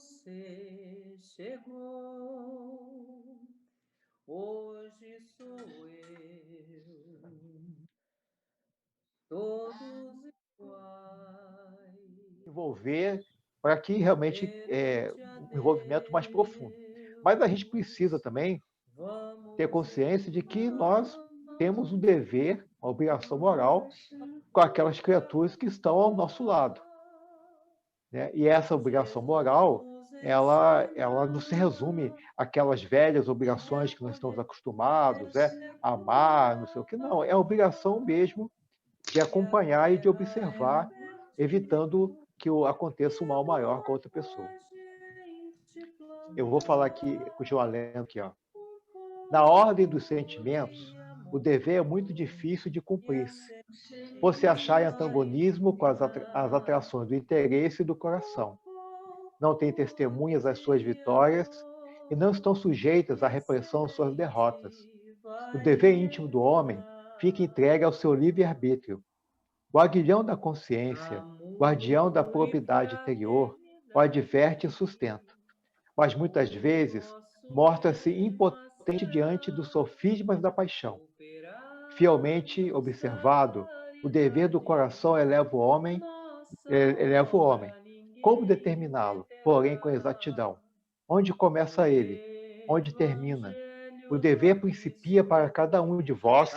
você chegou, hoje sou eu, todos iguais, Envolver para que realmente perante a um envolvimento mais profundo. Mas a gente precisa Deus, também ter vamos consciência de que nós amar. temos um dever, uma obrigação moral com aquelas criaturas que estão ao nosso lado, né? E essa obrigação moral, Jesus ela não se resume ensina, àquelas velhas obrigações que nós estamos reconhecer acostumados, amar, não sei o que, seguro não. É a obrigação mesmo de que a acompanhar e de terra é observar, evitando fértil que aconteça um mal maior com a outra quando pessoa. a gente Eu vou falar planta aqui, continuar lendo aqui, ó. um Na ordem dos pouco sentimentos, de o dever é muito amor difícil de e a cumprir-se, por se semente achar em vai antagonismo com as ficar atrações do interesse e do um coração. Não têm pouco testemunhas das suas de vitórias e não estão amor sujeitas e à a repressão de suas derrotas. semente O vai dever íntimo do homem fica germinar entregue ao seu livre-arbítrio. O aguilhão da consciência, guardião da amor e probidade interior, o adverte e fraternidade. sustenta, mas muitas O vezes nosso mostra-se reino a impotente diante dos será sofismas da paixão. Fielmente cooperarmos observado, o dever do coração caridade, nossa eleva o homem. obra Como ninguém determiná-lo, porém com deterá. exatidão? Onde começa O ele? Onde termina? O Evangelho do dever principia para Cristo cada um de vós,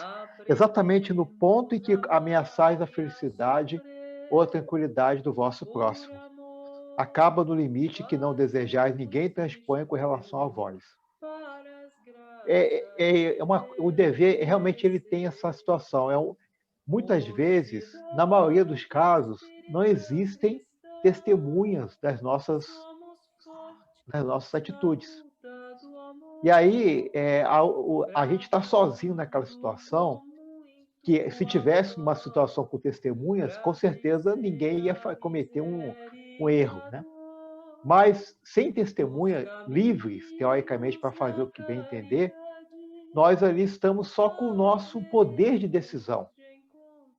exatamente no ponto em aprendemos a que amar ameaçais a e a felicidade ou a sofrer tranquilidade do vosso por próximo. amor. Acaba no limite que não desejais ninguém Fazemos transpõe com relação a isto vós. para as graças O dever realmente ele tem essa merecer. situação. Muitas vezes, na maioria dos Mocidade, casos, não espírito existem cristão, testemunhas somos das fortes nossas na atitudes. luta do E aí, amor, a gente está sozinho naquela bradando situação, com que muito se tivesse uma situação amor, com testemunhas, com para certeza vencer ninguém ia a cometer miséria um e erro, a né? dor. Mas sem Nos testemunha, livres, teoricamente, caminhos para fazer da o que bem entender, caridade, nós ali estamos só com o nosso poder de haveremos decisão.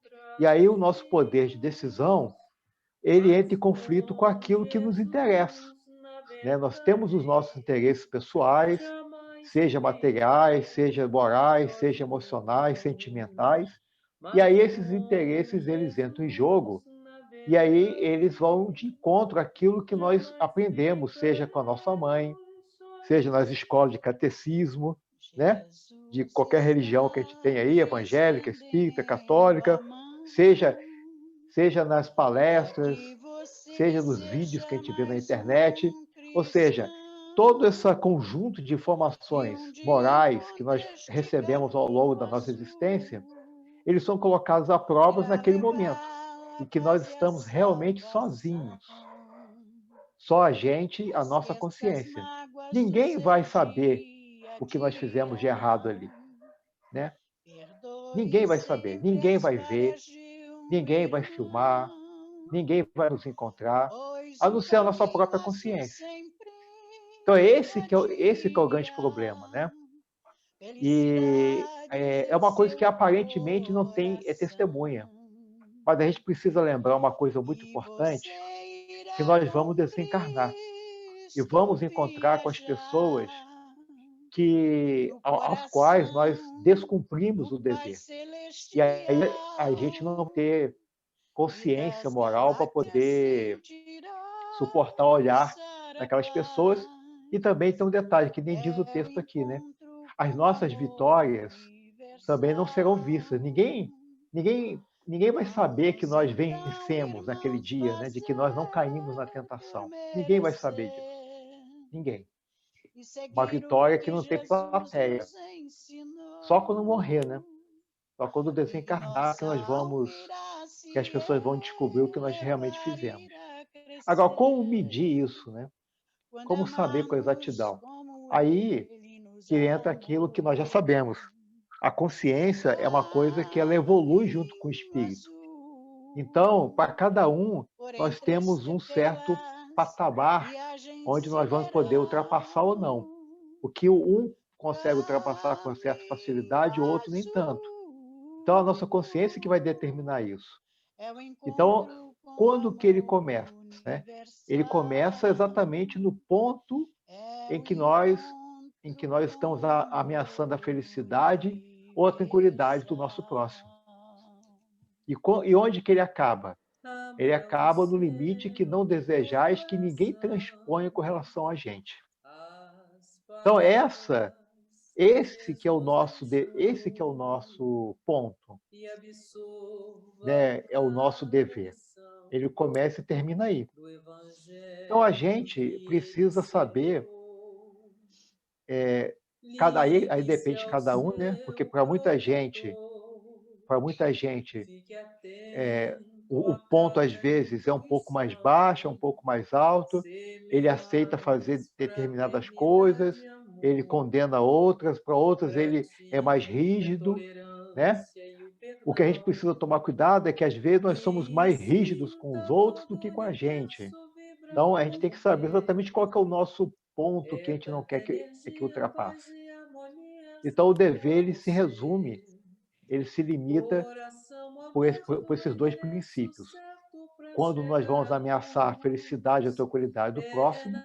de E encontrar aí o nosso poder de Jesus, decisão, ele mas entra em conflito com com aquilo que nos interessa, Jesus na né? Nós temos os nossos verdade interesses pessoais, jamais seja materiais, seja teríamos morais, seja emocionais, sentimentais, sozinhos, e mas aí esses com interesses eles entram em jogo, Jesus na e aí eles verdade vão de encontro àquilo que nós jamais aprendemos, seja com a nossa mãe, viveremos seja nas escolas de sozinhos. catecismo, né? De Jesus qualquer religião que a gente está tem aí, me evangélica, espírita, estendendo a católica, mão seja nas para palestras, que você seja nos vídeos que a seja gente vê na mais internet, um ou seja, todo esse cristão. conjunto de E informações um dia morais que vou nós recebemos ao testificar longo o da nossa existência, azul eles são colocados à que prova naquele momento, haverá e a que nós paz e a estamos realmente salvação. sozinhos, só a gente, a nossa Esqueça as consciência. mágoas do Ninguém vai seu saber dia a o que nós fizemos de dia. errado ali, né? Perdoe Ninguém vai saber, sempre ninguém as vai ver, falhas de um ninguém vai filmar, irmão, ninguém vai nos encontrar, pois a o não ser a nossa caminho própria a ser consciência. sempre Então, esse que é o grande guiaria. problema, né? E Felicidade é em uma coisa seu que aparentemente não tem testemunha. coração, Mas a gente precisa lembrar uma coisa muito e importante, você que irá nós vamos com desencarnar e Cristo vamos encontrar com as pessoas viajar. No aos quais nós coração descumprimos do o Pai dever. E aí a gente Celestial, não ter e consciência das moral para galáxias poder suportar o sentirás olhar a daquelas pessoas. E paz. também tem um detalhe, que nem diz o É o texto aqui, né? encontro As com o nossas amor vitórias também não serão universal. vistas. Ninguém vai saber que Vamos nós então, vencemos naquele irmãos, dia, né? De que nós não caímos na fazer por tentação. Ninguém vai saber disso. merecer Ninguém. e Uma seguir o vitória que que não tem Jesus plateia. nos Só quando morrer, né? ensinou. Só quando E desencarnar nossa alma irá que as se pessoas vão descobrir o que nós realmente elevar, fizemos. irá Agora, como crescer, medir isso, né? quando Como saber com amarmos exatidão? como Aí Ele nos que entra aquilo que nós já amou. sabemos. A consciência é uma coisa que ela evolui junto com o Caminho espírito. Então, azul para cada um, por nós entre temos um certo estrelas, patamar viagem onde nós vamos poder ultrapassar ou não. sideral, O que um consegue ultrapassar com certa caminho facilidade, o outro nem tanto. Então, a azul nossa consciência que vai determinar isso. é o Então, encontro quando que ele começa, né? Ele começa exatamente no ponto em que nós estamos ameaçando a felicidade ou a tranquilidade do nosso próximo. E onde que ele acaba? Ele acaba no limite que não desejais que ninguém transponha com relação a gente. Então, esse que é o nosso ponto, né? É o nosso dever. Ele começa e termina aí. Então, a gente precisa saber, aí depende de cada um, né? Porque para muita gente, o ponto às vezes é um pouco mais baixo, é um pouco mais alto, ele aceita fazer determinadas coisas, ele condena outras, para outras ele é mais rígido, né? O que a gente precisa tomar cuidado é que às vezes nós somos mais rígidos com os outros do que com a gente. Então a gente tem que saber exatamente qual que é o nosso ponto que a gente não quer que ultrapasse. Então o dever ele se resume, ele se limita por esses dois princípios. Quando nós vamos ameaçar a felicidade e a tranquilidade do próximo,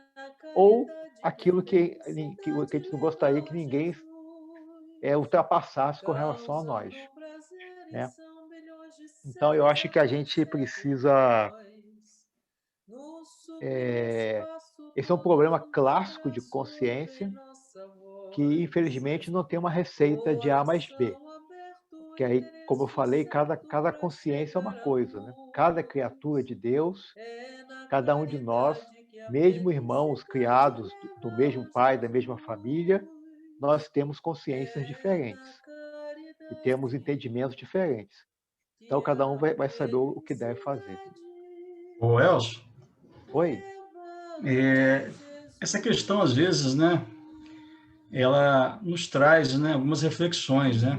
ou aquilo que a gente não gostaria que ninguém ultrapassasse com relação a nós, né? Então, eu acho que a gente precisa... esse é um problema clássico de consciência, que infelizmente não tem uma receita de A mais B. Que aí, como eu falei, cada consciência é uma coisa, né? Cada criatura de Deus, cada um de nós, mesmo irmãos criados do mesmo pai, da mesma família, nós temos consciências diferentes e temos entendimentos diferentes. Então, cada um vai saber o que deve fazer. Ô, Elcio, Oi? essa questão, às vezes, né, ela nos traz, né, algumas reflexões, né?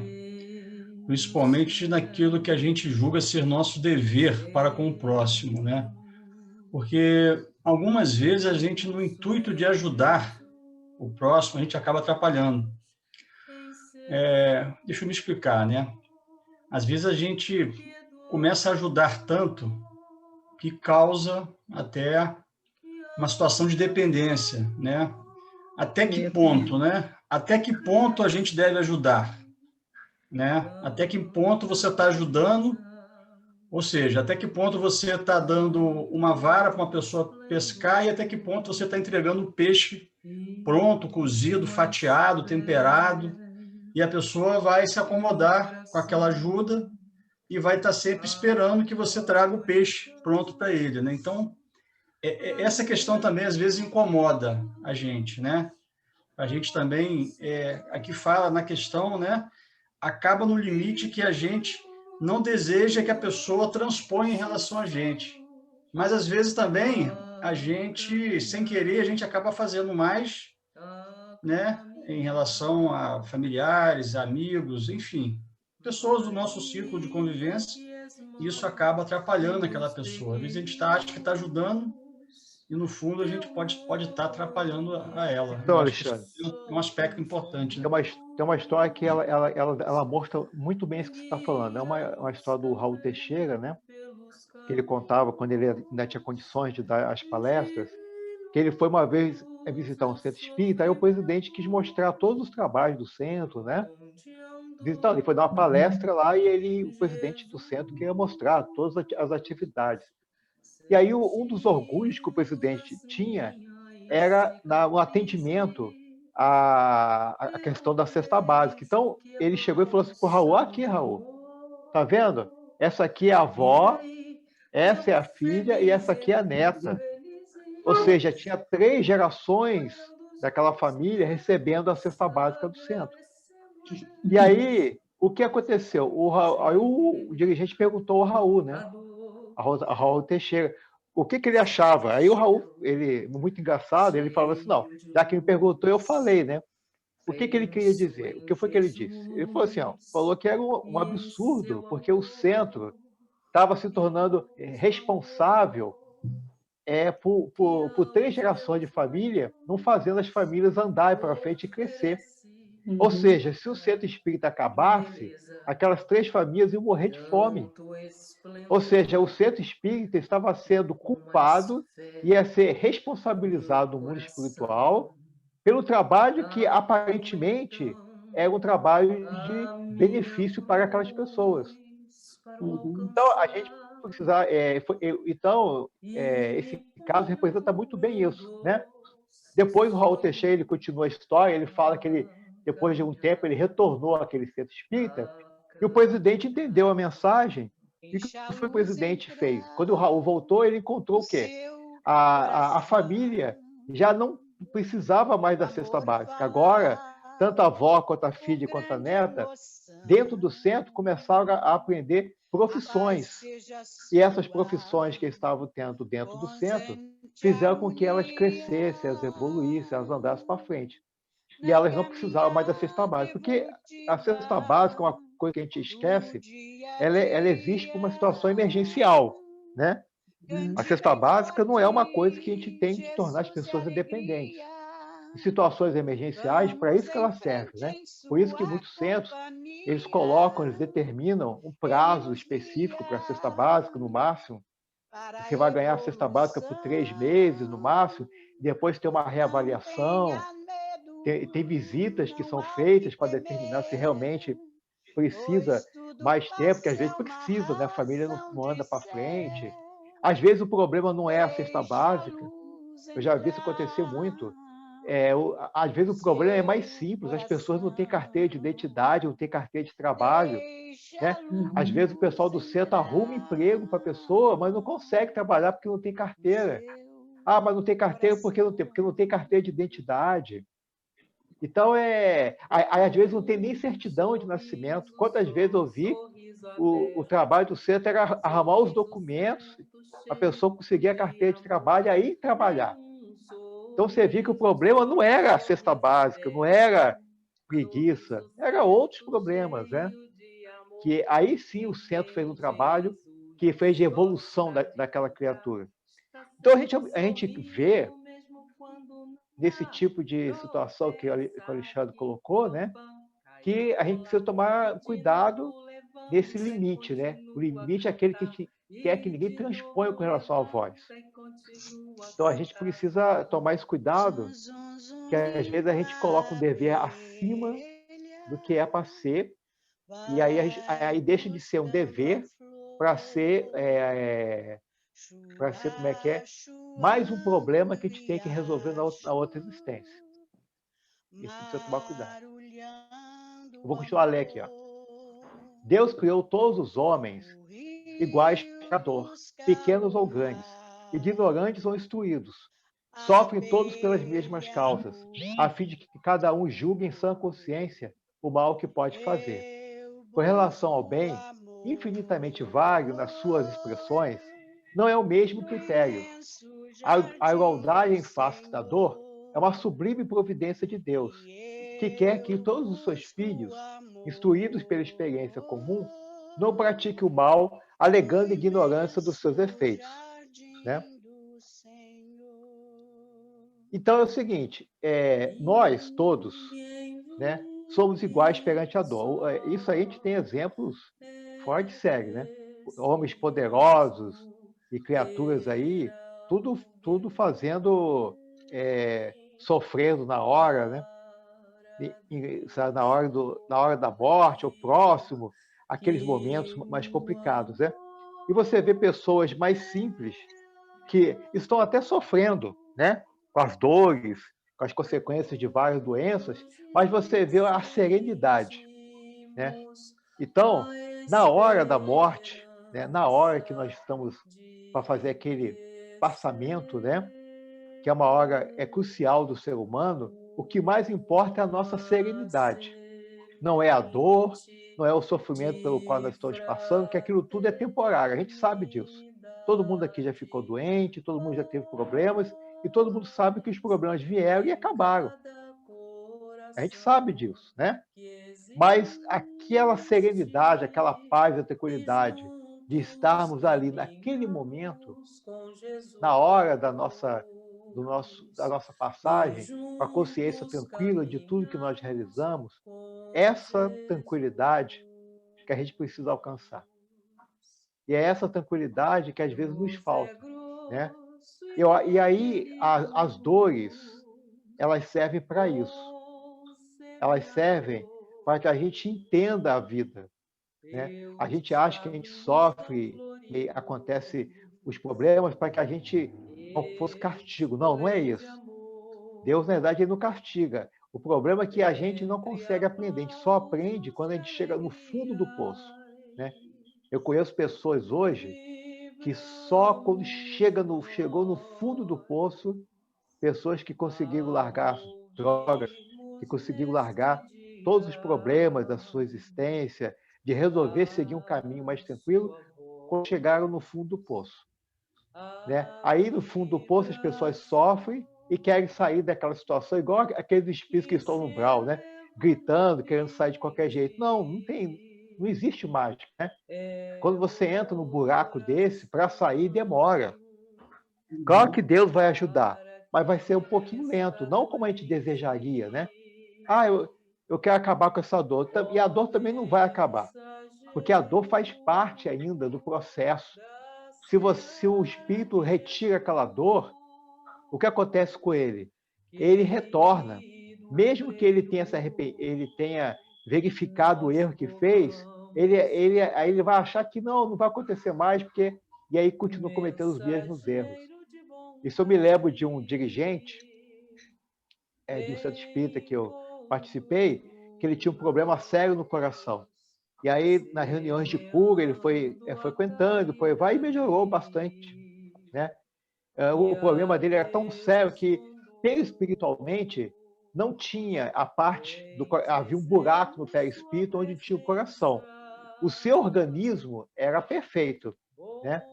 Principalmente naquilo que a gente julga ser nosso dever para com o próximo, né? Porque algumas vezes a gente, no intuito de ajudar o próximo, a gente acaba atrapalhando. Deixa eu me explicar, né? Às vezes a gente começa a ajudar tanto que causa até uma situação de dependência, né? Até que ponto, né? Até que ponto a gente deve ajudar, né? Até que ponto você está ajudando, ou seja, até que ponto você está dando uma vara para uma pessoa pescar e até que ponto você está entregando um peixe pronto, cozido, fatiado, temperado, e a pessoa vai se acomodar com aquela ajuda e vai estar sempre esperando que você traga o peixe pronto para ele, né? Então, essa questão também às vezes incomoda a gente, né? A gente também, aqui fala na questão, né? Acaba no limite que a gente não deseja que a pessoa transponha em relação a gente. Mas às vezes também a gente, sem querer, a gente acaba fazendo mais, né? Em relação a familiares, amigos, enfim, pessoas do nosso círculo de convivência, e isso acaba atrapalhando aquela pessoa. Às vezes a gente acha que está ajudando, e no fundo a gente pode estar atrapalhando a ela. Então, Eu acho que Alexandre, isso é um aspecto importante, né? tem uma história que ela mostra muito bem isso que você está falando. É uma história do Raul Teixeira, né? Que ele contava quando ele ainda tinha condições de dar as palestras, que ele foi uma vez visitar um centro espírita, aí o presidente quis mostrar todos os trabalhos do centro, né? Então, ele foi dar uma palestra lá e o presidente do centro queria mostrar todas as atividades. E aí um dos orgulhos que o presidente tinha era no atendimento à questão da cesta básica. Então, ele chegou e falou assim para o Raul: aqui, Raul, tá vendo? Essa aqui é a avó, essa é a filha e essa aqui é a neta. Ou seja, tinha 3 gerações daquela família recebendo a cesta básica do centro. E aí, o que aconteceu? Aí o dirigente perguntou ao Raul, né? A Raul Teixeira, o que ele achava. Aí o Raul, ele, muito engraçado, ele falava assim: não, já que me perguntou, eu falei, né? O que ele queria dizer? O que foi que ele disse? Ele falou assim: falou que era um absurdo, porque o centro estava se tornando responsável por 3 gerações de família, não fazendo as famílias andarem para frente e crescer. Ou Uhum. seja, se o centro espírita acabasse, aquelas 3 famílias iam morrer de fome. Ou seja, o centro espírita estava sendo culpado e ia ser responsabilizado no mundo espiritual pelo trabalho que aparentemente era um trabalho de benefício para aquelas pessoas. Uhum. Então, a gente precisa. Esse caso representa muito bem isso, né? Depois, o Raul Teixeira ele continua a história, ele fala que ele, depois de um tempo, ele retornou àquele centro espírita e o presidente entendeu a mensagem. E o que foi o presidente fez? Quando o Raul voltou, ele encontrou o quê? A família já não precisava mais da cesta básica. Agora, tanto a avó, quanto a filha, quanto a neta, dentro do centro, começaram a aprender profissões. E essas profissões que estavam tendo dentro do centro fizeram com que elas crescessem, elas evoluíssem, elas andassem para frente. E elas não precisavam mais da cesta básica, porque a cesta básica é uma coisa que a gente esquece, ela existe por uma situação emergencial, né? A cesta básica não é uma coisa que a gente tem que tornar as pessoas independentes. Em situações emergenciais, para isso que ela serve, né? Por isso que muitos centros, eles colocam, eles determinam um prazo específico para a cesta básica, no máximo. Você vai ganhar a cesta básica por 3 meses, no máximo, e depois tem uma reavaliação, tem visitas que são feitas para determinar se realmente precisa mais tempo, que às vezes precisa, né? A família não anda para frente. Às vezes o problema não é a cesta básica. Eu já vi isso acontecer muito. Às vezes o problema é mais simples, as pessoas não têm carteira de identidade, não têm carteira de trabalho, né? Às vezes o pessoal do centro arruma emprego para a pessoa, mas não consegue trabalhar porque não tem carteira. Ah, mas não tem carteira porque não tem carteira de identidade. Então, às vezes não tem nem certidão de nascimento. Quantas vezes eu vi o trabalho do centro era arrumar os documentos, a pessoa conseguir a carteira de trabalho e aí trabalhar. Então, você viu que o problema não era a cesta básica, não era preguiça, era outros problemas, né? Que aí sim o centro fez um trabalho que fez de evolução daquela criatura. Então, a gente vê nesse tipo de situação que o Alexandre colocou, né? Que a gente precisa tomar cuidado nesse limite, né? O limite é aquele que a gente quer que ninguém transponha com relação à voz. Então, a gente precisa tomar esse cuidado, que às vezes a gente coloca um dever acima do que é para ser, e aí deixa de ser um dever para ser, como é que é, mais um problema que a gente tem que resolver na outra existência. Isso precisa tomar cuidado. Eu vou continuar a ler aqui, ó. Deus criou todos os homens iguais para a dor, pequenos ou grandes, ignorantes ou instruídos. Sofrem todos pelas mesmas causas, a fim de que cada um julgue em sã consciência o mal que pode fazer. Com relação ao bem, infinitamente vago nas suas expressões, não é o mesmo critério. A igualdade em face da dor é uma sublime providência de Deus, que quer que todos os seus filhos, instruídos pela experiência comum, não pratiquem o mal, alegando ignorância dos seus efeitos, né? Então é o seguinte, nós todos, né, somos iguais perante a dor. Isso aí a gente tem exemplos fora de série, né? Homens poderosos e criaturas aí, tudo fazendo, sofrendo na hora, né? Sabe, na hora da morte, ou próximo, aqueles momentos mais complicados, né? E você vê pessoas mais simples que estão até sofrendo, né? Com as dores, com as consequências de várias doenças, mas você vê a serenidade, né? Então, na hora da morte, né? Na hora que nós estamos para fazer aquele passamento, né? Que é uma hora crucial do ser humano, o que mais importa é a nossa serenidade. Não é a dor, não é o sofrimento pelo qual nós estamos passando, que aquilo tudo é temporário, a gente sabe disso. Todo mundo aqui já ficou doente, todo mundo já teve problemas, e todo mundo sabe que os problemas vieram e acabaram. A gente sabe disso, né? Mas aquela serenidade, aquela paz e tranquilidade de estarmos ali naquele momento, na hora da nossa da nossa passagem, com a consciência tranquila de tudo que nós realizamos, essa tranquilidade que a gente precisa alcançar. E é essa tranquilidade que às vezes nos falta, né? E aí as dores, elas servem para isso. Elas servem para que a gente entenda a vida, né? A gente acha que a gente sofre e acontece os problemas para que a gente não fosse castigo. Não, não é isso. Deus, na verdade, ele não castiga. O problema é que a gente não consegue aprender. A gente só aprende quando a gente chega no fundo do poço, né? Eu conheço pessoas hoje que só quando chegou no fundo do poço, pessoas que conseguiram largar as drogas, que conseguiram largar todos os problemas da sua existência, de resolver seguir um caminho mais tranquilo, quando chegaram no fundo do poço, né? Aí, no fundo do poço, as pessoas sofrem e querem sair daquela situação, igual aqueles espíritos que estão no umbral, né? Gritando, querendo sair de qualquer jeito. Não existe mágica, né? Quando você entra num buraco desse, para sair demora. Claro que Deus vai ajudar, mas vai ser um pouquinho lento, não como a gente desejaria, né? Eu quero acabar com essa dor. E a dor também não vai acabar, porque a dor faz parte ainda do processo. Se o espírito retira aquela dor, o que acontece com ele? Ele retorna. Mesmo que ele tenha verificado o erro que fez, aí ele vai achar que não vai acontecer mais, e aí continua cometendo os mesmos erros. Isso eu me lembro de um dirigente de um centro espírita que eu participei, que ele tinha um problema sério no coração. E aí, nas reuniões de cura, ele foi frequentando, vai e melhorou bastante, né? O problema dele era tão sério que, perispiritualmente, não tinha havia um buraco no perispírito onde tinha o coração. O seu organismo era perfeito, né?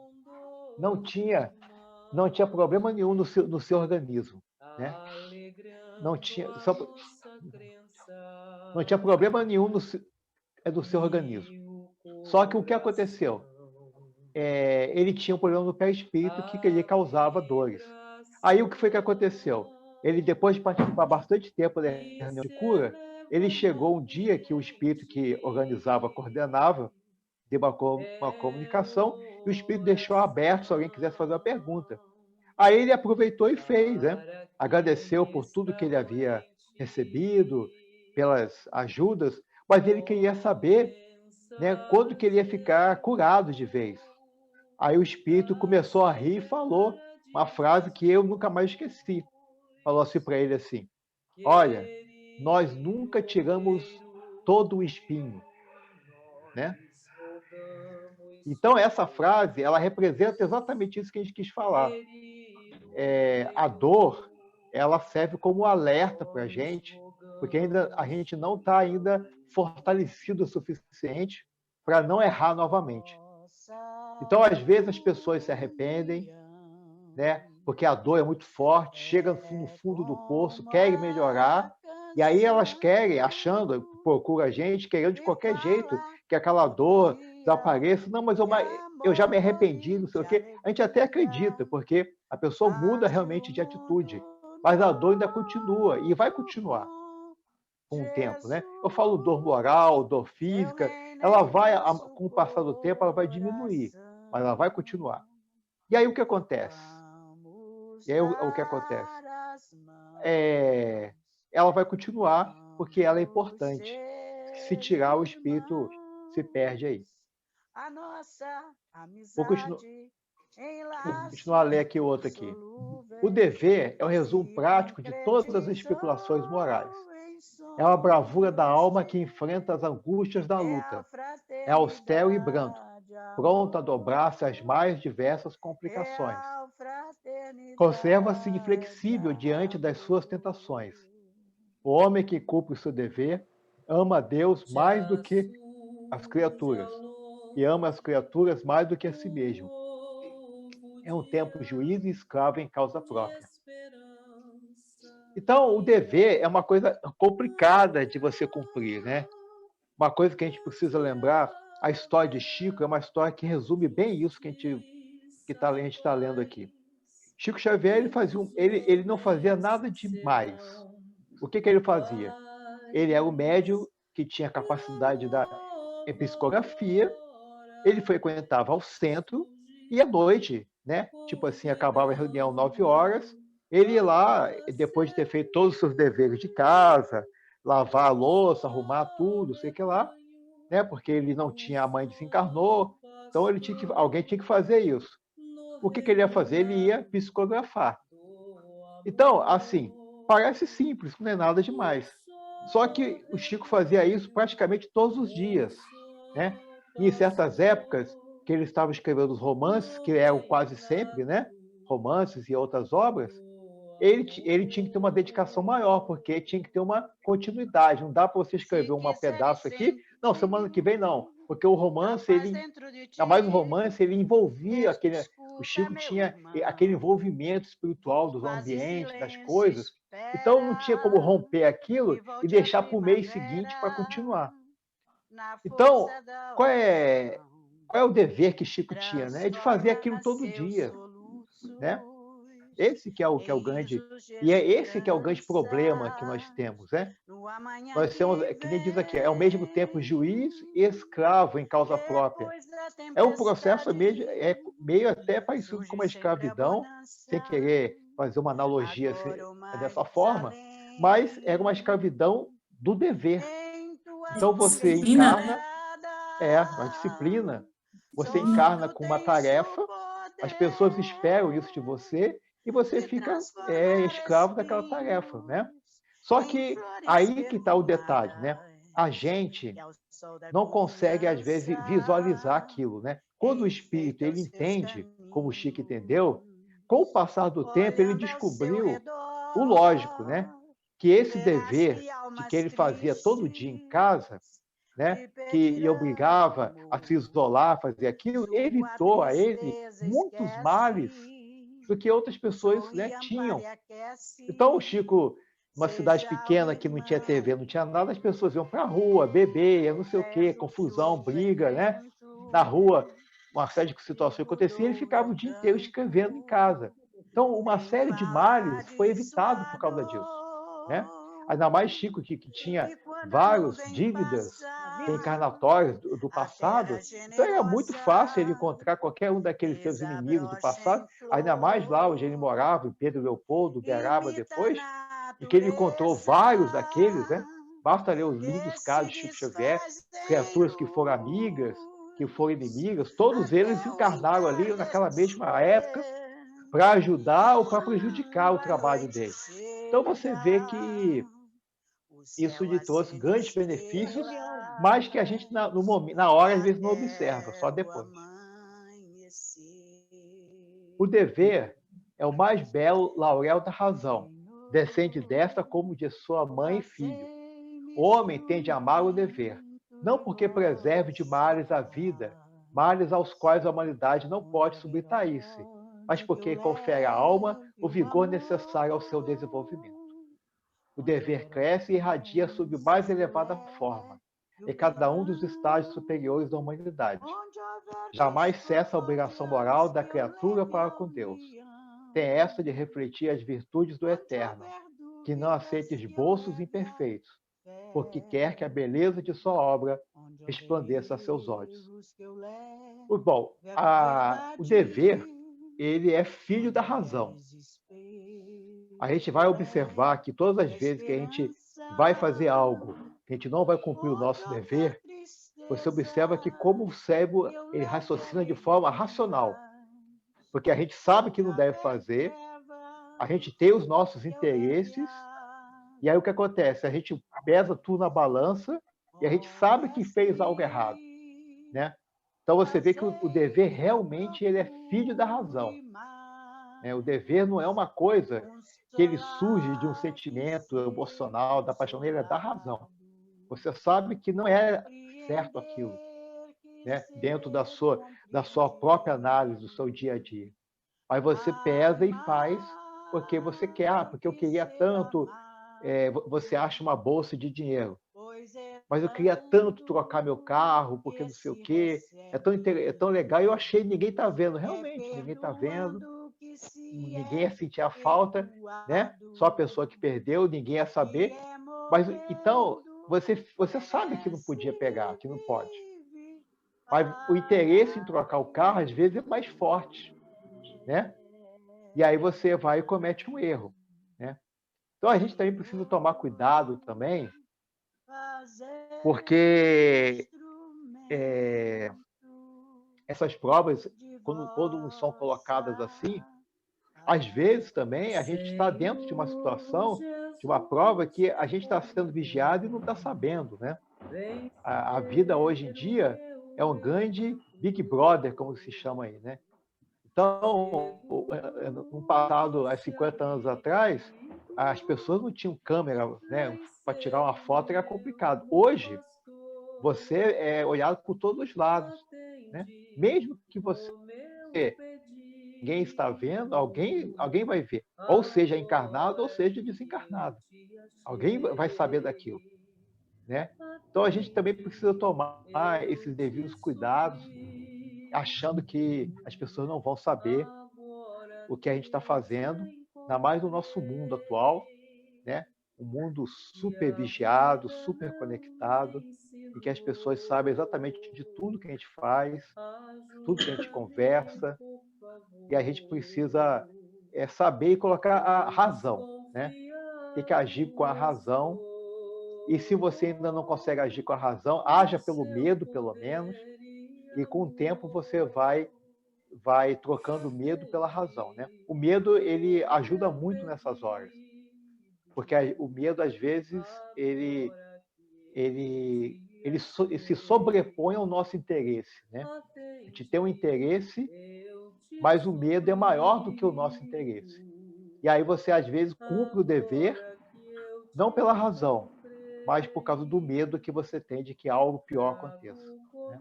Não tinha problema nenhum no seu organismo, né? Não tinha problema nenhum no seu organismo. Só que o que aconteceu? Ele tinha um problema no perispírito que lhe causava dores. Aí o que foi que aconteceu? Ele, depois de participar bastante tempo da reunião de cura, ele chegou um dia que o espírito que organizava, coordenava, deu uma comunicação, e o espírito deixou aberto se alguém quisesse fazer uma pergunta. Aí ele aproveitou e fez, né? Agradeceu por tudo que ele havia recebido, pelas ajudas, mas ele queria saber, né, quando que ele ia ficar curado de vez. Aí o espírito começou a rir e falou uma frase que eu nunca mais esqueci. Falou assim para ele assim: olha, nós nunca tiramos todo o espinho, né? Então essa frase, ela representa exatamente isso que a gente quis falar. A dor, ela serve como alerta para a gente, porque a gente não está ainda fortalecido o suficiente para não errar novamente. Então, às vezes, as pessoas se arrependem, né? Porque a dor é muito forte, chegam no fundo do poço, querem melhorar, e aí elas querem, procura a gente, querendo de qualquer jeito que aquela dor desapareça. Não, mas eu já me arrependi, não sei o quê. A gente até acredita, porque a pessoa muda realmente de atitude, mas a dor ainda continua, e vai continuar com o tempo, né? Eu falo dor moral, dor física, ela vai, com o passar do tempo, ela vai diminuir, mas ela vai continuar. E aí o que acontece? Ela vai continuar porque ela é importante. Se tirar, o espírito se perde aí. Vou continuar a ler aqui o outro aqui. O dever é o resumo prático de todas as especulações morais. É uma bravura da alma que enfrenta as angústias da luta. É austero e brando, pronto a dobrar-se às mais diversas complicações. Conserva-se inflexível diante das suas tentações. O homem que cumpre o seu dever ama a Deus mais do que as criaturas, e ama as criaturas mais do que a si mesmo. É um tempo juiz e escravo em causa própria. Então, o dever é uma coisa complicada de você cumprir, né? Uma coisa que a gente precisa lembrar, a história de Chico é uma história que resume bem isso que a gente está lendo aqui. Chico Xavier, ele não fazia nada demais. O que ele fazia? Ele era o médium que tinha capacidade em psicografia, ele frequentava ao centro e à noite, né? Tipo assim, acabava a reunião 9 horas, ele ia lá, depois de ter feito todos os seus deveres de casa, lavar a louça, arrumar tudo, sei que lá, né? Porque ele não tinha, a mãe desencarnou, então alguém tinha que fazer isso. O que ele ia fazer? Ele ia psicografar. Então, assim, parece simples, não é nada demais. Só que o Chico fazia isso praticamente todos os dias, né? E em certas épocas que ele estava escrevendo os romances, que eram quase sempre, né? Romances e outras obras, ele tinha que ter uma dedicação maior, porque tinha que ter uma continuidade. Não dá para você escrever um pedaço aqui, não, semana que vem não, porque o romance, ainda mais o romance, ele envolvia o Chico tinha aquele envolvimento espiritual do ambiente, das coisas. Então não tinha como romper aquilo e deixar para o mês seguinte para continuar. Então, qual é o dever que Chico tinha, né? É de fazer aquilo todo dia, né? Esse que é o grande, e é esse que é o grande problema que nós temos, né? Nós temos, que nem diz aqui, ao mesmo tempo juiz e escravo em causa própria. É um processo meio até parecido com uma escravidão, sem querer fazer uma analogia assim, dessa forma, mas era uma escravidão do dever. Então você encarna, uma disciplina, você encarna com uma tarefa, as pessoas esperam isso de você e você fica escravo daquela tarefa, né? Só que aí que está o detalhe, né? A gente não consegue, às vezes, visualizar aquilo, né? Quando o espírito ele entende, como o Chico entendeu, com o passar do tempo ele descobriu o lógico, né? Que esse dever de que ele fazia todo dia em casa, né? Que obrigava a se isolar, fazer aquilo, evitou a ele muitos males do que outras pessoas, né, tinham. Então o Chico, uma cidade pequena que não tinha TV, não tinha nada, as pessoas iam para a rua, beber, não sei o quê, confusão, briga, né? Na rua, uma série de situações aconteciam, ele ficava o dia inteiro escrevendo em casa. Então, uma série de males foi evitado por causa disso, né? Ainda mais Chico, que tinha várias dívidas reencarnatórias do passado, então era muito fácil ele encontrar qualquer um daqueles seus inimigos do passado, ainda mais lá onde ele morava, em Pedro Leopoldo, Uberaba depois, e que ele encontrou vários daqueles, né? Basta ler os lindos casos de Chico Xavier, criaturas que foram amigas, que foram inimigas, todos eles encarnaram ali naquela mesma época para ajudar ou para prejudicar o trabalho dele. Então você vê que isso lhe trouxe grandes benefícios, mas que a gente, na hora, às vezes não observa, só depois. O dever é o mais belo laurel da razão, descende desta como de sua mãe e filho. O homem tem de amar o dever, não porque preserve de males a vida, males aos quais a humanidade não pode subtrair-se, mas porque confere à alma o vigor necessário ao seu desenvolvimento. O dever cresce e irradia sob mais elevada forma, em cada um dos estágios superiores da humanidade. Jamais cessa a obrigação moral da criatura para com Deus. Tem esta de refletir as virtudes do Eterno, que não aceita esboços imperfeitos, porque quer que a beleza de sua obra resplandeça a seus olhos. Bom, o dever, ele é filho da razão. A gente vai observar que todas as vezes que a gente vai fazer algo, que a gente não vai cumprir o nosso dever, você observa que como o cérebro ele raciocina de forma racional. Porque a gente sabe que não deve fazer, a gente tem os nossos interesses, e aí o que acontece? A gente pesa tudo na balança e a gente sabe que fez algo errado, né? Então você vê que o dever realmente ele é filho da razão. O dever não é uma coisa que ele surge de um sentimento emocional, da paixão, ele é da razão. Você sabe que não é certo aquilo, né? Dentro da sua própria análise, do seu dia a dia. Aí você pesa e faz porque você quer, porque eu queria tanto, você acha uma bolsa de dinheiro. Mas eu queria tanto trocar meu carro, porque não sei o quê, é tão legal, eu achei, ninguém está vendo, realmente, ninguém está vendo. ninguém ia sentir a falta, né? Só a pessoa que perdeu, ninguém ia saber. Mas então você sabe que não podia pegar, que não pode. Mas o interesse em trocar o carro às vezes é mais forte, né? E aí você vai e comete um erro, né? Então a gente também precisa tomar cuidado também, porque essas provas, quando não são colocadas assim, às vezes também a gente está dentro de uma situação, de uma prova que a gente está sendo vigiado e não está sabendo, né? A vida hoje em dia é um grande Big Brother, como se chama aí, né? Então, no passado, há 50 anos atrás, as pessoas não tinham câmera, né? Para tirar uma foto era complicado. Hoje, você é olhado por todos os lados, né? Mesmo que ninguém está vendo, alguém vai ver, ou seja encarnado, ou seja desencarnado. Alguém vai saber daquilo, né? Então a gente também precisa tomar esses devidos cuidados, achando que as pessoas não vão saber o que a gente está fazendo, ainda mais no nosso mundo atual, né? Um mundo super vigiado, super conectado, em que as pessoas sabem exatamente de tudo que a gente faz, tudo que a gente conversa, e a gente precisa saber e colocar a razão, né? Tem que agir com a razão, e se você ainda não consegue agir com a razão, haja pelo medo, pelo menos, e com o tempo você vai trocando o medo pela razão, né? O medo, ele ajuda muito nessas horas, porque o medo, às vezes, ele se sobrepõe ao nosso interesse, né? A gente tem um interesse, mas o medo é maior do que o nosso interesse. E aí você, às vezes, cumpre o dever, não pela razão, mas por causa do medo que você tem de que algo pior aconteça, né?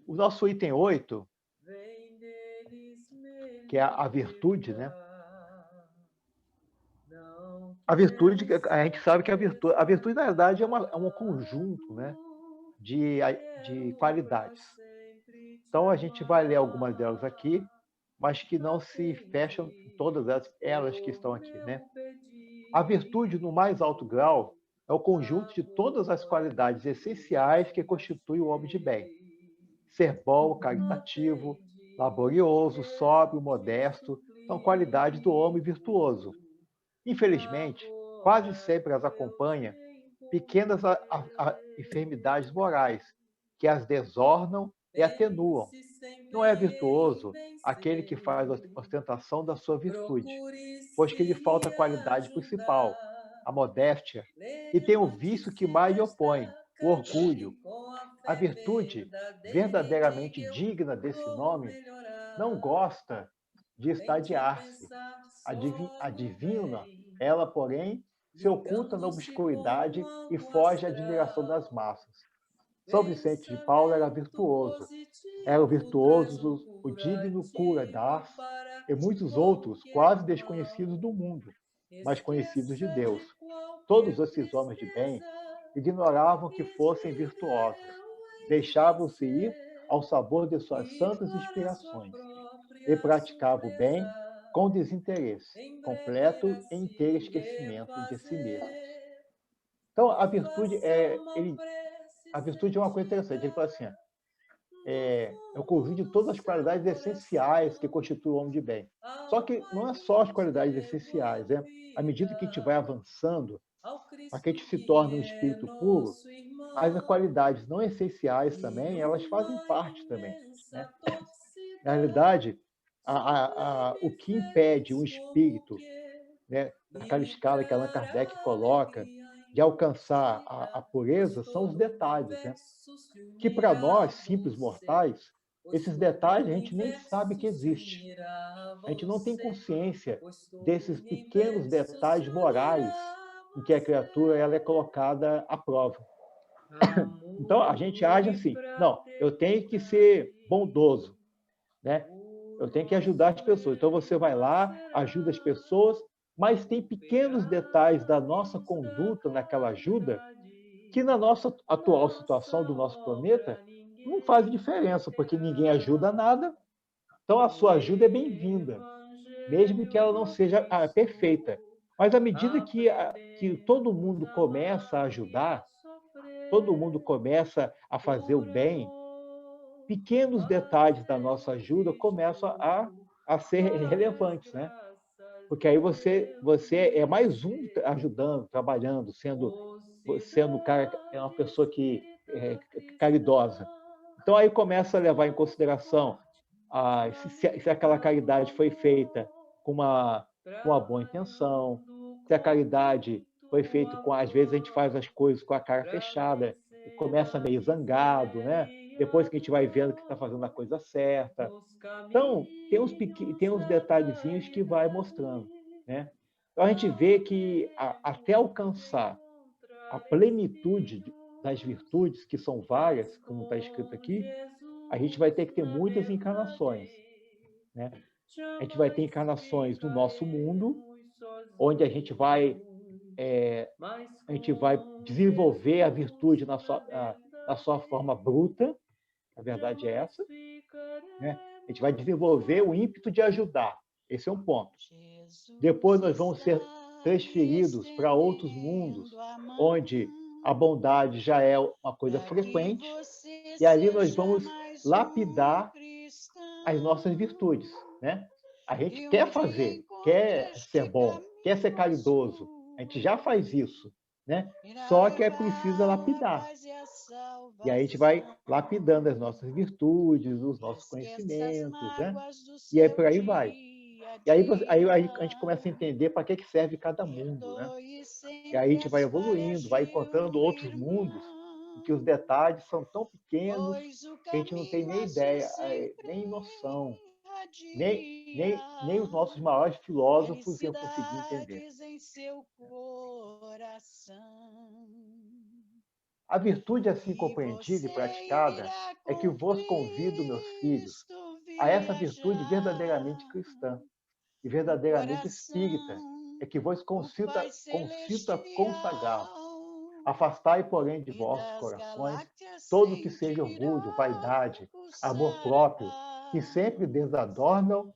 O nosso item 8, que é a virtude, né? A virtude, a gente sabe que a virtude na verdade, é um conjunto, né, de qualidades. Então, a gente vai ler algumas delas aqui, mas que não se fecham em todas elas que estão aqui, né? A virtude, no mais alto grau, é o conjunto de todas as qualidades essenciais que constituem o homem de bem. Ser bom, caritativo, laborioso, sóbrio, modesto, são qualidades do homem virtuoso. Infelizmente, quase sempre as acompanha pequenas enfermidades morais, que as desornam e atenuam. Não é virtuoso aquele que faz ostentação da sua virtude, pois que lhe falta a qualidade principal, a modéstia, e tem o vício que mais lhe opõe, o orgulho. A virtude, verdadeiramente digna desse nome, não gosta de estadiar-se. Adivina, ela, porém, se oculta na obscuridade e foge à admiração das massas. São Vicente de Paulo era virtuoso. Era o virtuoso, o digno cura das, e muitos outros quase desconhecidos do mundo, mas conhecidos de Deus. Todos esses homens de bem ignoravam que fossem virtuosos. Deixavam-se ir ao sabor de suas santas inspirações e praticavam o bem com desinteresse, completo e inteiro esquecimento de si mesmos. Então, a virtude é uma coisa interessante. Ele fala assim, é o conjunto de todas as qualidades essenciais que constituem o homem de bem. Só que não é só as qualidades essenciais, né? À medida que a gente vai avançando, para que a gente se torne um espírito puro, as qualidades não essenciais também, elas fazem parte também, né? Na realidade, o que impede um espírito, né, naquela escala que Allan Kardec coloca, de alcançar a pureza, são os detalhes, né? Que para nós, simples mortais, esses detalhes a gente nem sabe que existe. A gente não tem consciência desses pequenos detalhes morais em que a criatura ela é colocada à prova. Então, a gente age assim, não, eu tenho que ser bondoso, né? Eu tenho que ajudar as pessoas. Então, você vai lá, ajuda as pessoas, mas tem pequenos detalhes da nossa conduta naquela ajuda que, na nossa atual situação do nosso planeta, não faz diferença, porque ninguém ajuda nada, Então, a sua ajuda é bem-vinda, mesmo que ela não seja perfeita. Mas à medida que todo mundo começa a ajudar, todo mundo começa a fazer o bem, pequenos detalhes da nossa ajuda começam a ser relevantes, né? Porque aí você é mais um ajudando, trabalhando, sendo cara, é uma pessoa que é caridosa. Então aí começa a levar em consideração se aquela caridade foi feita com uma boa intenção, se a caridade foi feita com, às vezes a gente faz as coisas com a cara fechada e começa meio zangado, né? Depois que a gente vai vendo que está fazendo a coisa certa. Então, tem uns detalhezinhos que vai mostrando, né? Então, a gente vê que até alcançar a plenitude das virtudes, que são várias, como está escrito aqui, a gente vai ter que ter muitas encarnações, né? A gente vai ter encarnações no nosso mundo, onde a gente vai desenvolver a virtude na sua forma bruta, a verdade é essa, né? A gente vai desenvolver o ímpeto de ajudar, esse é um ponto. Depois nós vamos ser transferidos para outros mundos, onde a bondade já é uma coisa frequente, e ali nós vamos lapidar as nossas virtudes, né? A gente quer fazer, quer ser bom, quer ser caridoso, a gente já faz isso, né? Só que é preciso lapidar. E aí a gente vai lapidando as nossas virtudes, os nossos conhecimentos, né? E aí por aí vai. E aí a gente começa a entender para que serve cada mundo, né? E aí a gente vai evoluindo, vai encontrando outros mundos em que os detalhes são tão pequenos que a gente não tem nem ideia, nem noção, nem os nossos maiores filósofos iam conseguir entender. A virtude assim compreendida e praticada é que vos convido, meus filhos, a essa virtude verdadeiramente cristã e verdadeiramente espírita, é que vos concita consagrar. Afastai, porém, de vossos corações todo que seja orgulho, vaidade, amor próprio, que sempre desadornam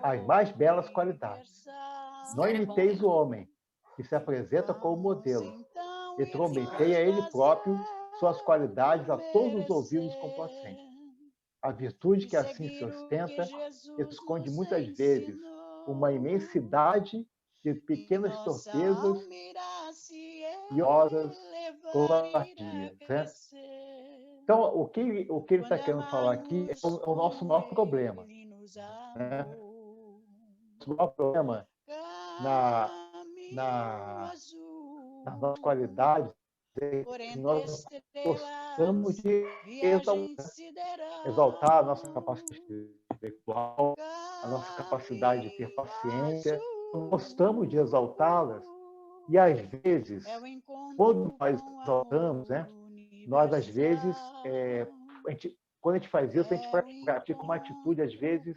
as mais belas qualidades. Não imiteis o homem, que se apresenta como modelo, e trombetei a ele próprio suas qualidades a todos os ouvidos complacentes. A virtude que assim se ostenta esconde muitas vezes uma imensidade de pequenas torpezas e osas covardias, né? Então, o que ele está querendo falar aqui é o nosso maior problema, né? O maior problema nas nossas qualidades é que nós gostamos de exaltar a nossa capacidade intelectual, a nossa capacidade de ter paciência, gostamos de exaltá-las, e às vezes, quando nós exaltamos, né, nós às vezes, quando a gente faz isso, a gente pratica uma atitude, às vezes,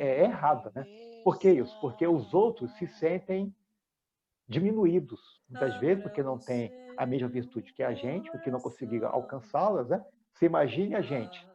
errada, né? Por que isso? Porque os outros se sentem diminuídos, muitas vezes, porque não têm a mesma virtude que a gente, porque não conseguiram alcançá-las, né? Você imagine a gente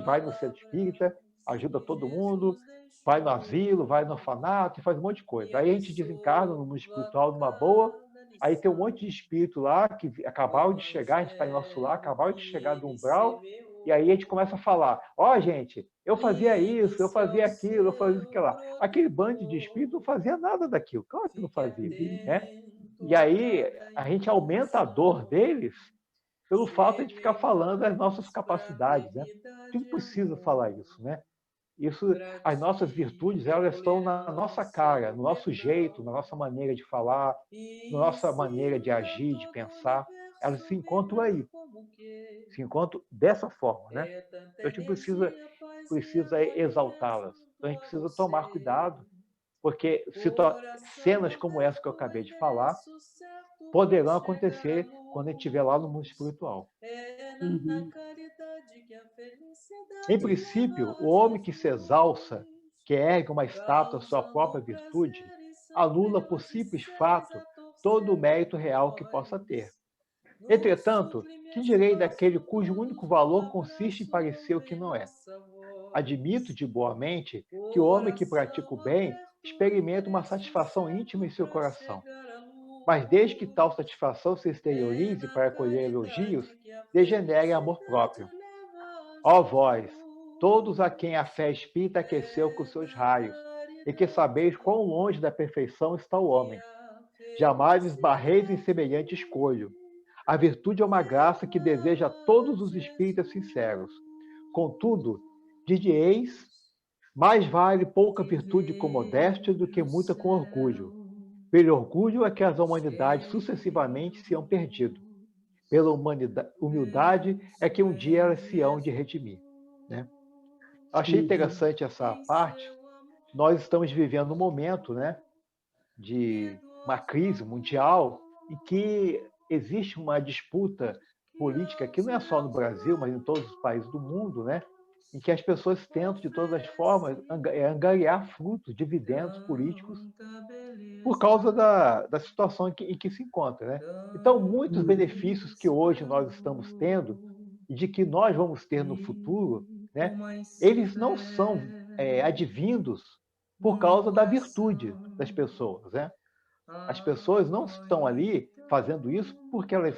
vai no centro espírita, ajuda todo mundo, vai no asilo, vai no orfanato, faz um monte de coisa. Aí a gente desencarna no mundo espiritual numa boa, aí tem um monte de espírito lá que acabaram de chegar, a gente está em nosso lar, acabaram de chegar do umbral, e aí a gente começa a falar, gente, eu fazia isso, eu fazia aquilo, eu fazia aquilo lá. Aquele bando de espírito não fazia nada daquilo, claro que não fazia, né? E aí a gente aumenta a dor deles pelo fato de ficar falando das nossas capacidades, né? A gente não precisa falar isso, né? As nossas virtudes, elas estão na nossa cara, no nosso jeito, na nossa maneira de falar, na nossa maneira de agir, de pensar. Elas se encontram aí. Se encontram dessa forma, né? Então a gente precisa exaltá-las. Então a gente precisa tomar cuidado, porque cenas como essa que eu acabei de falar poderão acontecer quando a gente estiver lá no mundo espiritual. Uhum. Em princípio, o homem que se exalça, que ergue uma estátua à sua própria virtude, anula por simples fato todo o mérito real que possa ter. Entretanto, Que direi daquele cujo único valor consiste em parecer o que não é? Admito de boa mente que o homem que pratica o bem experimenta uma satisfação íntima em seu coração. Mas desde que tal satisfação se exteriorize para colher elogios, degenera em amor próprio. Ó vós, todos a quem a fé espírita aqueceu com seus raios, e que sabeis quão longe da perfeição está o homem. Jamais esbarreis em semelhante escolho. A virtude é uma graça que deseja a todos os espíritas sinceros. Contudo, dizieis, mais vale pouca virtude com modéstia do que muita com orgulho. Pelo orgulho é que as humanidades sucessivamente se hão perdido. Pela humildade é que um dia elas se hão de redimir. Né? Achei interessante essa parte. Nós estamos vivendo um momento, né, de uma crise mundial em que existe uma disputa política que não é só no Brasil, mas em todos os países do mundo, né, em que as pessoas tentam, de todas as formas, angariar frutos, dividendos políticos por causa da situação em que se encontra. Né? Então, muitos benefícios que hoje nós estamos tendo e de que nós vamos ter no futuro, né, eles não são advindos por causa da virtude das pessoas. Né? As pessoas não estão ali fazendo isso porque elas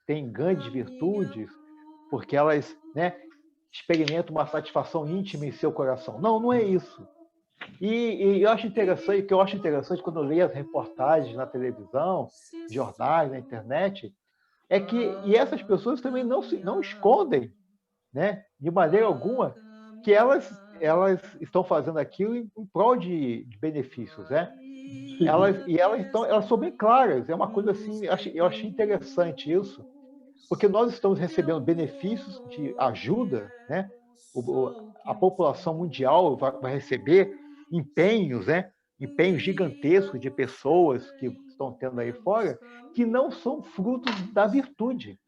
têm grandes virtudes, porque elas, né, experimentam uma satisfação íntima em seu coração. Não, não é isso. E eu acho interessante, que eu acho interessante quando eu leio as reportagens na televisão, jornais, na internet, é que essas pessoas também não escondem, né, de maneira alguma, que elas estão fazendo aquilo em prol de benefícios, né? Elas são bem claras, é uma coisa assim, eu achei interessante isso, porque nós estamos recebendo benefícios de ajuda, né? A população mundial vai receber empenhos, né? Empenhos gigantescos de pessoas que estão tendo aí fora, que não são frutos da virtude.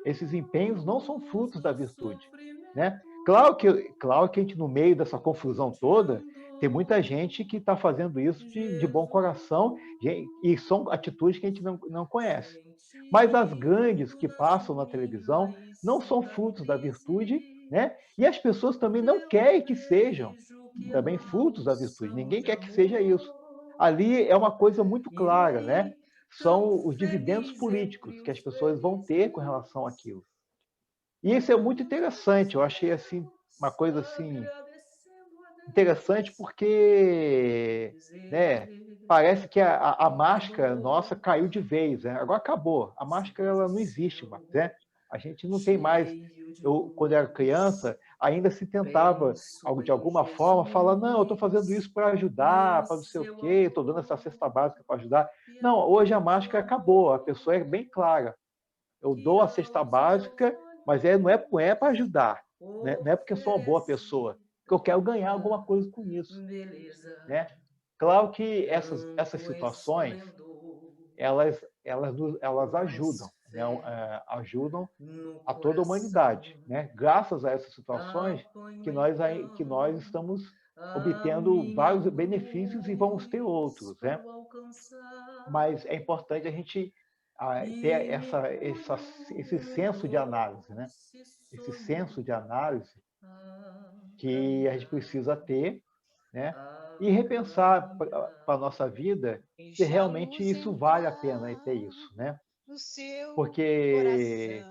Esses empenhos não são frutos da virtude, né? Claro que a gente, no meio dessa confusão toda, tem muita gente que está fazendo isso de bom coração, e são atitudes que a gente não conhece. Mas as grandes que passam na televisão não são frutos da virtude, né? E as pessoas também não querem que sejam também frutos da virtude. Ninguém quer que seja isso. Ali é uma coisa muito clara, né? São os dividendos políticos que as pessoas vão ter com relação àquilo. E isso é muito interessante. Eu achei assim uma coisa assim interessante porque, né, parece que a máscara nossa caiu de vez, né? Agora acabou. A máscara ela não existe mais, né? A gente não tem mais. Eu, quando era criança, ainda se tentava, de alguma forma, falar: não, eu estou fazendo isso para ajudar, para não sei o quê, estou dando essa cesta básica para ajudar. Não, hoje a máscara acabou, a pessoa é bem clara. Eu dou a cesta básica, mas não é para ajudar, né? Não é porque eu sou uma boa pessoa, porque eu quero ganhar alguma coisa com isso. Né? Claro que essas situações, elas ajudam, né? Ajudam a toda a humanidade, né? Graças a essas situações que nós estamos obtendo vários benefícios e vamos ter outros, né? Mas é importante a gente ter esse senso de análise, né? Esse senso de análise que a gente precisa ter, né? E repensar para a nossa vida se realmente isso vale a pena ter isso, né? Porque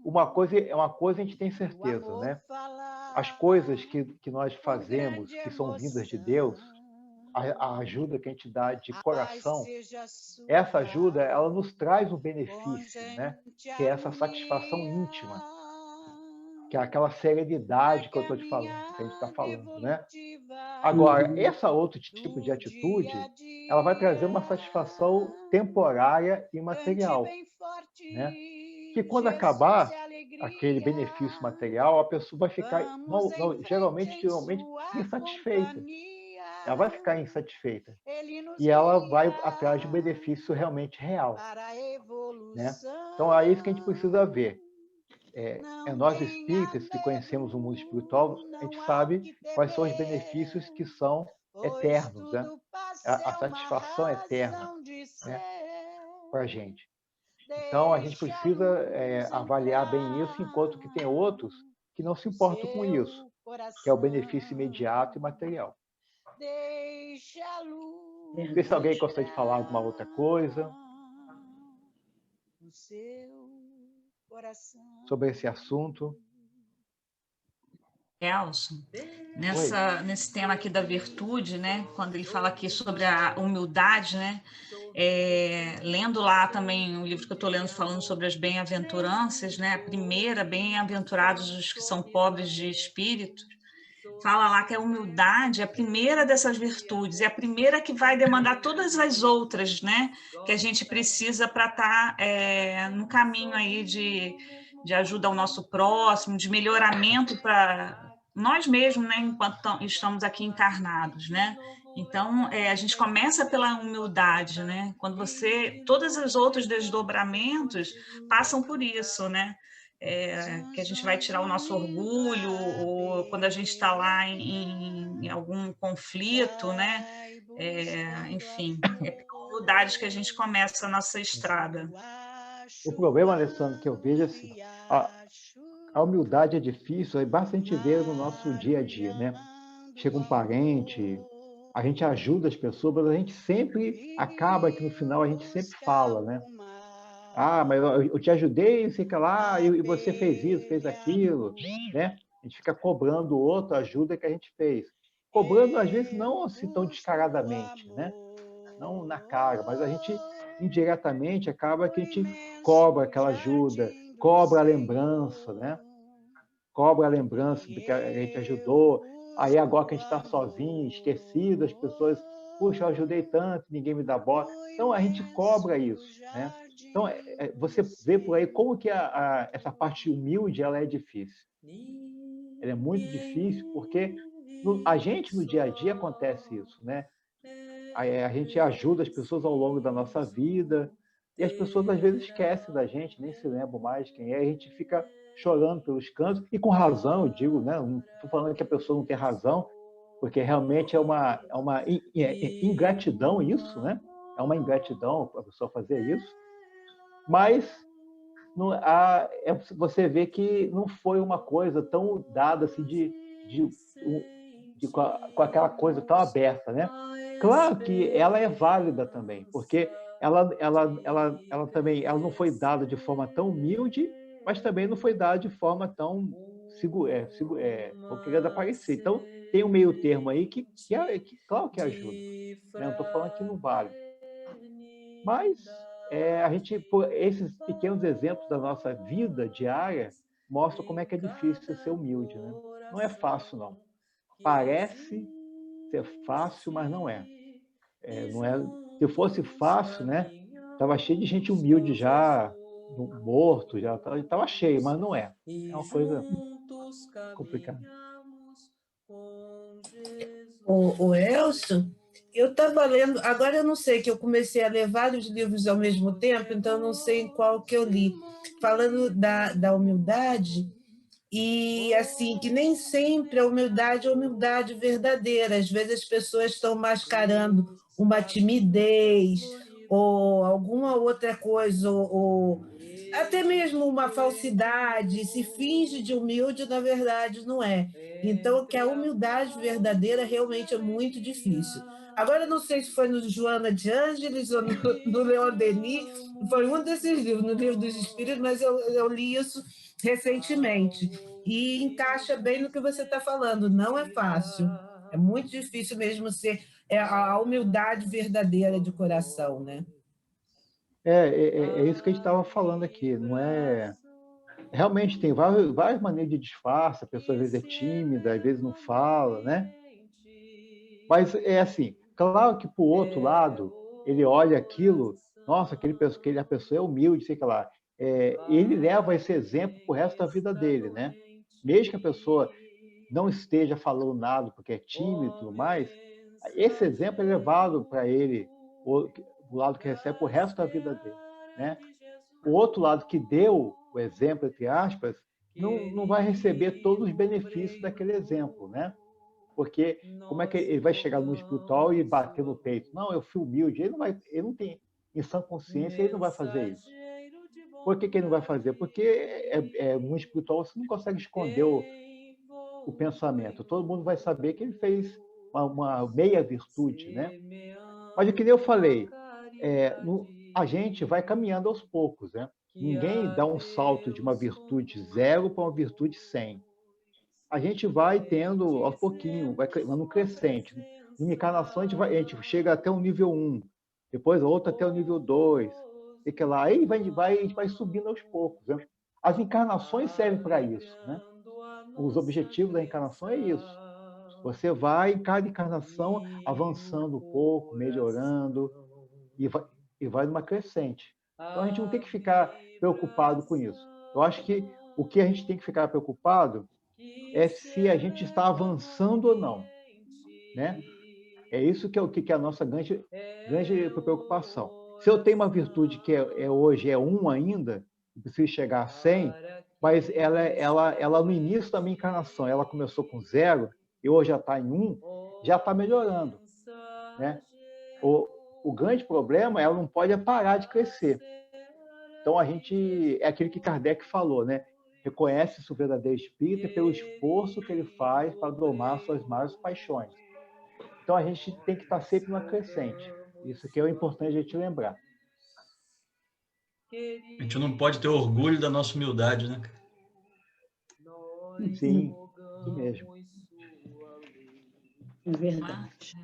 uma coisa a gente tem certeza, né? As coisas que nós fazemos, que são vindas de Deus, a ajuda que a gente dá de coração, essa ajuda, ela nos traz um benefício, né? Que é essa satisfação íntima, que é aquela serenidade que eu estou te falando, que a gente está falando, né? Agora, esse outro tipo de atitude, ela vai trazer uma satisfação temporária e material, né? Que quando acabar aquele benefício material, a pessoa vai ficar, geralmente, insatisfeita. Ela vai ficar insatisfeita. E ela vai atrás de um benefício realmente real. Né? Então, é isso que a gente precisa ver. Nós espíritas que conhecemos o mundo espiritual, a gente sabe quais são os benefícios que são eternos, né? A satisfação eterna, né? Para a gente. Então, a gente precisa avaliar bem isso, enquanto que tem outros que não se importam com isso, que é o benefício imediato e material. Não sei se alguém gostaria de falar alguma outra coisa sobre esse assunto. Elson, Oi. nesse tema aqui da virtude, né? Quando ele fala aqui sobre a humildade, né? Lendo lá também um livro que eu estou lendo falando sobre as bem-aventuranças, né? A primeira, bem-aventurados os que são pobres de espírito, fala lá que a humildade é a primeira dessas virtudes, é a primeira que vai demandar todas as outras, né? Que a gente precisa para estar no caminho aí de ajuda ao nosso próximo, de melhoramento para nós mesmos, né? Enquanto estamos aqui encarnados, né? Então, a gente começa pela humildade, né? Quando todos os outros desdobramentos passam por isso, né? Que a gente vai tirar o nosso orgulho, ou quando a gente está lá em algum conflito, né? Enfim, é pela humildade que a gente começa a nossa estrada. O problema, Alessandro, que eu vejo assim, a humildade é difícil, basta a gente ver no nosso dia a dia, né? Chega um parente, a gente ajuda as pessoas, mas a gente sempre acaba que no final a gente sempre fala, né? Ah, mas eu te ajudei, fica lá, e você fez isso, fez aquilo, né? A gente fica cobrando o outro a ajuda que a gente fez. Cobrando, às vezes, não assim tão descaradamente, né? Não na cara, mas a gente, indiretamente, acaba que a gente cobra aquela ajuda, cobra a lembrança, né? Cobra a lembrança de que a gente ajudou. Aí, agora que a gente está sozinho, esquecido, as pessoas, puxa, eu ajudei tanto, ninguém me dá bola. Então, a gente cobra isso, né? Então, você vê por aí como que essa parte humilde ela é difícil. Ela é muito difícil porque a gente, no dia a dia, acontece isso, né? A gente ajuda as pessoas ao longo da nossa vida e as pessoas, às vezes, esquecem da gente, nem se lembram mais quem é. A gente fica chorando pelos cantos, e com razão, eu digo, né? Não estou falando que a pessoa não tem razão, porque realmente é uma ingratidão isso, né? É uma ingratidão a pessoa fazer isso, mas você vê que não foi uma coisa tão dada assim com aquela coisa tão aberta, né? Claro que ela é válida também, porque ela também ela não foi dada de forma tão humilde, mas também não foi dada de forma tão não querendo aparecer. Então, tem um meio termo aí que claro que ajuda. Né? Não estou falando que não vale. Mas a gente, por esses pequenos exemplos da nossa vida diária, mostram como é que é difícil ser humilde. Né? Não é fácil, não. Parece ser fácil, mas não é. Não é. Se fosse fácil, né? Tava cheio de gente humilde já, morto, já estava cheio, mas não é. É uma coisa complicada. O Elson, eu estava lendo, agora eu não sei, que eu comecei a ler vários livros ao mesmo tempo, então eu não sei em qual que eu li, falando da humildade, e assim, que nem sempre a humildade é humildade verdadeira, às vezes as pessoas estão mascarando uma timidez, ou alguma outra coisa, ou até mesmo uma falsidade, se finge de humilde, na verdade não é. Então, que a humildade verdadeira realmente é muito difícil. Agora, não sei se foi no Joana de Ângeles ou no Leon Denis, foi um desses livros, no Livro dos Espíritos, mas eu li isso recentemente. E encaixa bem no que você está falando, não é fácil. É muito difícil mesmo ser a humildade verdadeira de coração, né? É isso que a gente estava falando aqui, não é? Realmente tem várias maneiras de disfarce, a pessoa às vezes é tímida, às vezes não fala, né? Mas é assim, claro que, por outro lado, ele olha aquilo, nossa, a pessoa é humilde, sei lá. Ele leva esse exemplo para o resto da vida dele, né? Mesmo que a pessoa não esteja falando nada porque é tímido e tudo mais, esse exemplo é levado para ele, o lado que recebe, o resto da vida dele, né? O outro lado que deu o exemplo, entre aspas, não vai receber todos os benefícios daquele exemplo, né? Porque como é que ele vai chegar no espiritual e bater no peito? Não, eu fui humilde. Ele não tem, em sã consciência, ele não vai fazer isso. Por que ele não vai fazer? Porque mundo espiritual, você não consegue esconder o pensamento. Todo mundo vai saber que ele fez uma meia virtude, né? Mas, que nem eu falei, a gente vai caminhando aos poucos, né? Ninguém dá um salto de uma virtude 0 para uma virtude 100. A gente vai tendo aos pouquinho, vai no crescente. Numa encarnação, a gente chega até o nível 1, depois a outra até o nível 2, e que lá, aí a gente vai subindo aos poucos, né? As encarnações servem para isso, né? Os objetivos da encarnação é isso. Você vai, em cada encarnação, avançando um pouco, melhorando, e vai numa crescente. Então, a gente não tem que ficar preocupado com isso. Eu acho que o que a gente tem que ficar preocupado é se a gente está avançando ou não, né? É isso que é a nossa grande preocupação. Se eu tenho uma virtude que hoje é 1 ainda, eu preciso chegar a 100, mas ela no início da minha encarnação, ela começou com 0, e hoje já está em 1, já está melhorando, né? O grande problema, ela não pode parar de crescer. Então, é aquilo que Kardec falou, né? Reconhece-se o verdadeiro espírita pelo esforço que ele faz para domar suas maiores paixões. Então, a gente tem que estar sempre numa crescente. Isso que é o importante a gente lembrar. A gente não pode ter orgulho da nossa humildade, né? Sim, isso mesmo. É verdade.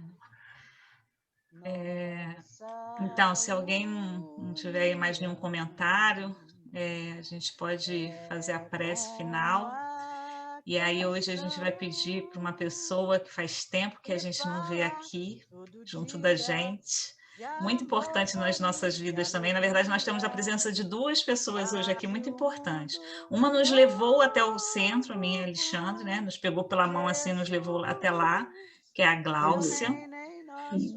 Então, se alguém não tiver aí mais nenhum comentário, a gente pode fazer a prece final. E aí hoje a gente vai pedir para uma pessoa que faz tempo que a gente não vê aqui, junto da gente. Muito importante nas nossas vidas também. Na verdade, nós temos a presença de 2 pessoas hoje aqui muito importantes. Uma nos levou até o centro, a minha e a Alexandre, né? Nos pegou pela mão assim, nos levou até lá, que é a Gláucia.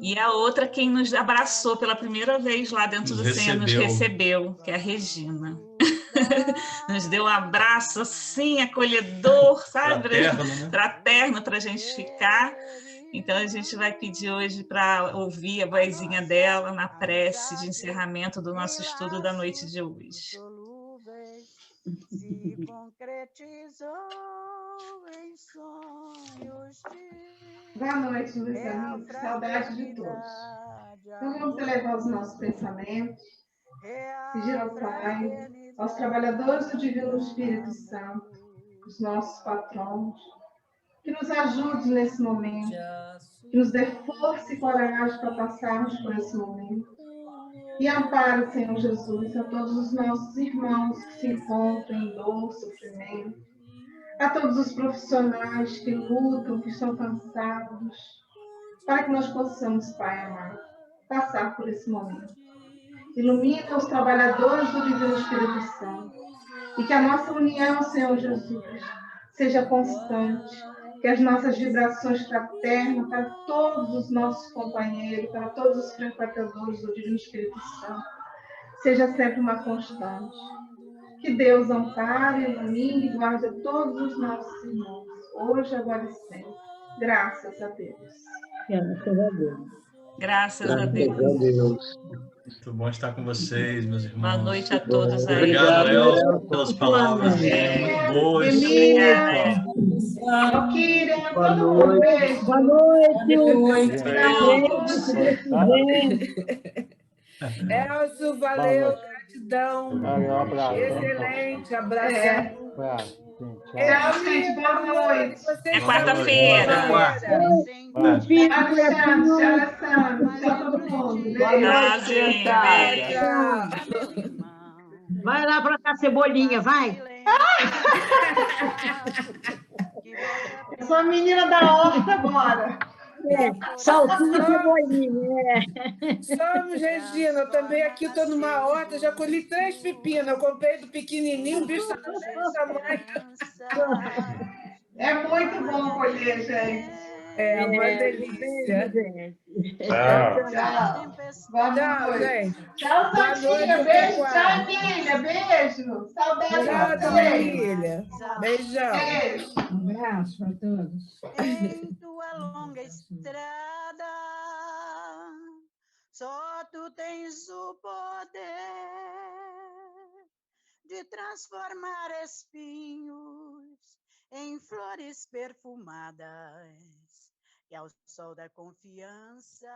E a outra, quem nos abraçou pela primeira vez lá dentro do centro, nos recebeu, que é a Regina. Nos deu um abraço assim, acolhedor, sabe? Fraterno para a gente ficar. Então, a gente vai pedir hoje para ouvir a vozinha dela na prece de encerramento do nosso estudo da noite de hoje. Se concretizou em sonhos de... Boa noite, meus amigos. Saudade de todos. Então, vamos elevar os nossos pensamentos, pedir ao Pai, aos trabalhadores do Divino Espírito Santo, os nossos patronos, que nos ajude nesse momento, que nos dê força e coragem para passarmos por esse momento. E ampare, Senhor Jesus, a todos os nossos irmãos que se encontram em dor, sofrimento, a todos os profissionais que lutam, que estão cansados, para que nós possamos, Pai amado, passar por esse momento. Ilumina os trabalhadores do Divino Espírito Santo e que a nossa união, Senhor Jesus, seja constante, que as nossas vibrações fraternas para todos os nossos companheiros, para todos os frequentadores do Divino Espírito Santo, seja sempre uma constante. Que Deus ampare, ilumine e guarde a todos os nossos irmãos, hoje, agora e sempre. Graças a Deus. Graças a Deus. Graças a Deus. Muito bom estar com vocês, meus irmãos. Boa noite a todos aí. Obrigado, Elcio, pelas palavras muito boas. Emília, Kira, todo mundo, beijo. Boa noite. Elcio, valeu, gratidão. Um abraço. Excelente, abraço. Tchau, gente. Boa noite. É quarta-feira. Alexandre, tchau, todo mundo. Beijo. Tchau. Vai lá plantar cebolinha, vai. Eu sou a menina da horta agora. Salsinha e cebolinha. Somos, Regina. Eu também aqui estou numa horta, já colhi 3 pepinos. Eu comprei do pequenininho, o bicho está desse tamanho. É muito bom colher, gente. É uma delícia. Tchau. Tchau, gente. Tchau, Santinha. Beijo. Tchau, Emília. Beijo. Saudade de Tchau, vocês. Emília. Beijão. Beijo. Um abraço para todos. Em tua longa estrada, só tu tens o poder de transformar espinhos em flores perfumadas, e ao sol da confiança